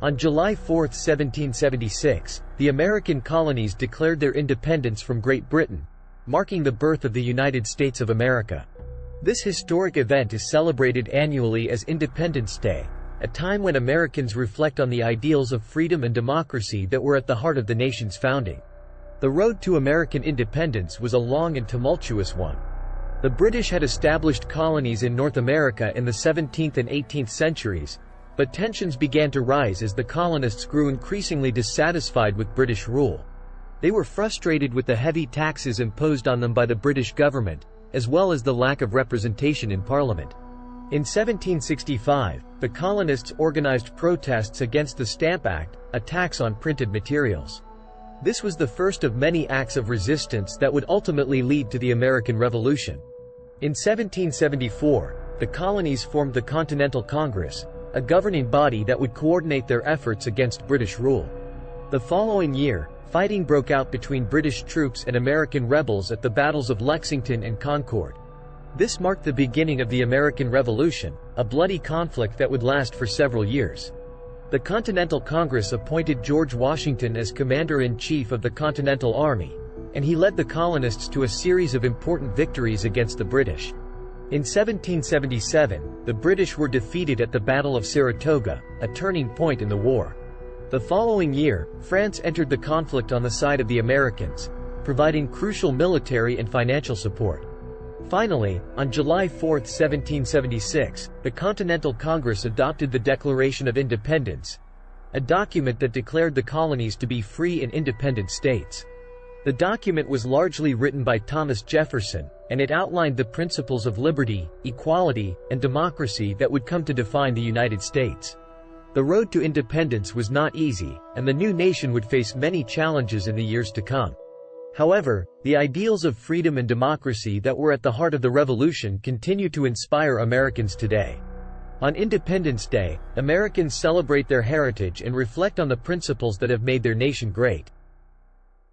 On July 4, 1776, the American colonies declared their independence from Great Britain, marking the birth of the United States of America. This historic event is celebrated annually as Independence Day, a time when Americans reflect on the ideals of freedom and democracy that were at the heart of the nation's founding. The road to American independence was a long and tumultuous one. The British had established colonies in North America in the 17th and 18th centuries, but tensions began to rise as the colonists grew increasingly dissatisfied with British rule. They were frustrated with the heavy taxes imposed on them by the British government, as well as the lack of representation in Parliament. In 1765, the colonists organized protests against the Stamp Act, a tax on printed materials. This was the first of many acts of resistance that would ultimately lead to the American Revolution. In 1774, the colonies formed the Continental Congress, a governing body that would coordinate their efforts against British rule. The following year, fighting broke out between British troops and American rebels at the battles of Lexington and Concord. This marked the beginning of the American Revolution, a bloody conflict that would last for several years. The Continental Congress appointed George Washington as Commander-in-Chief of the Continental Army, and he led the colonists to a series of important victories against the British. In 1777, the British were defeated at the Battle of Saratoga, a turning point in the war. The following year, France entered the conflict on the side of the Americans, providing crucial military and financial support. Finally, on July 4, 1776, the Continental Congress adopted the Declaration of Independence, a document that declared the colonies to be free and independent states. The document was largely written by Thomas Jefferson, and it outlined the principles of liberty, equality, and democracy that would come to define the United States. The road to independence was not easy, and the new nation would face many challenges in the years to come. However, the ideals of freedom and democracy that were at the heart of the revolution continue to inspire Americans today. On Independence Day, Americans celebrate their heritage and reflect on the principles that have made their nation great.